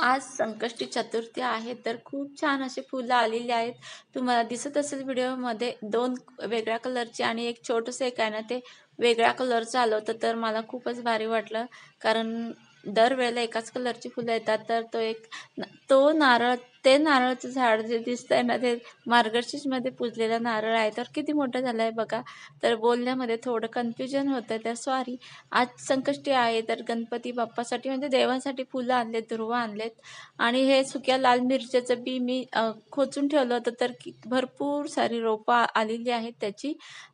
आज संकष्टी चतुर्थी आहे, तर खूप छान अशी फुलं आलेली आहेत. तुम्हाला दिसत असेल व्हिडिओमध्ये 2 वेगळ्या कलरची आणि एक छोटंसं एक आहे ना, ते वेगळ्या कलरचं आलं होतं. तर मला खूपच भारी वाटलं, कारण दरवेळेला एकाच कलरची फुलं येतात. तर तो नारळ, ते नारळाचं झाड जे दिसतंय ना, ते मार्गशीर्षमध्ये पूजलेला नारळ आहे. तर किती मोठं झालं आहे बघा. तर बोलण्यामध्ये थोडं कन्फ्युजन होतं, तर सॉरी. आज संकष्टी आहे, तर गणपती बाप्पासाठी म्हणजे देवांसाठी फुलं आणलेत, दुर्वा आणलेत. आणि हे सुक्या लाल मिरच्याचं बी मी खोचून ठेवलं होतं, तर भरपूर सारी रोपं आलेली आहेत त्याची.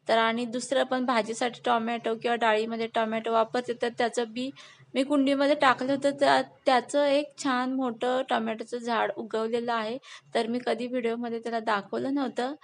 तर आणि दुसरं पण भाजीसाठी टोमॅटो किंवा डाळीमध्ये टोमॅटो वापरते, तर त्याचं बी मी कुंडीमध्ये टाकलं होतं. त्याचं एक छान मोठं टोमॅटोचं झाड उगवलेलं आहे. तर मी कधी व्हिडिओमध्ये त्याला दाखवलं नव्हतं.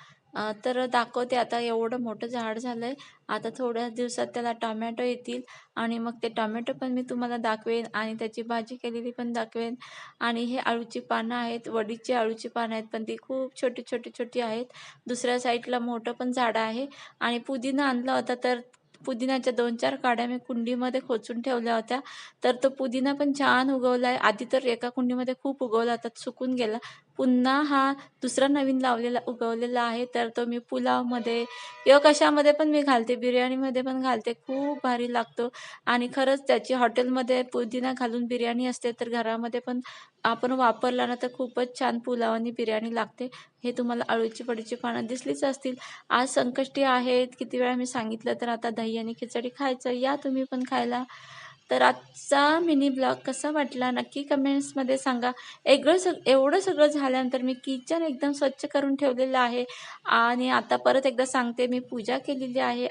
तर दाखवते आता. एवढं मोठं झाड झालंय. आता थोड्या दिवसात त्याला टोमॅटो येतील आणि मग ते टोमॅटो पण मी तुम्हाला दाखवेन आणि त्याची भाजी केलेली पण दाखवेन. आणि हे अळूची पानं आहेत, वडीची अळूची पानं आहेत, पण ती खूप छोटी, छोटी, छोटी आहेत. दुसऱ्या साईडला मोठं पण झाड आहे आणि पुदिना आणला होता, तर पुदिन्याच्या 2-4 काड्या मी कुंडीमध्ये खोचून ठेवल्या होत्या. तर तो पुदिना पण छान उगवलाय. आधी तर एका कुंडीमध्ये खूप उगवला होता, सुकून गेला. पुन्हा हा दुसरा नवीन उगवलेला आहे. तर तो मी पुलावमध्ये किंवा कशामध्ये पण मी घालते, बिर्याणीमध्ये पण घालते. खूप भारी लागतो आणि खरंच त्याची हॉटेलमध्ये पुदिना घालून बिर्याणी असते, तर घरामध्ये पण आपण वापरला ना, तर खूपच छान पुलाव आणि बिर्याणी लागते. हे तुम्हाला अळूची वडीची पानं दिसलीच असतील. आज संकष्टी आहे, किती वेळा मी सांगितलं, तर आता दही आणि खिचडी खायचं. या तुम्ही पण खायला. तर आजचा मिनी ब्लॉग कसा वाटला नक्की कमेंट्समध्ये सांगा. एवढं सगळं झाल्यानंतर मी किचन एकदम स्वच्छ करून ठेवलेलं आहे आणि आता परत एकदा सांगते, मी पूजा केलेली आहे.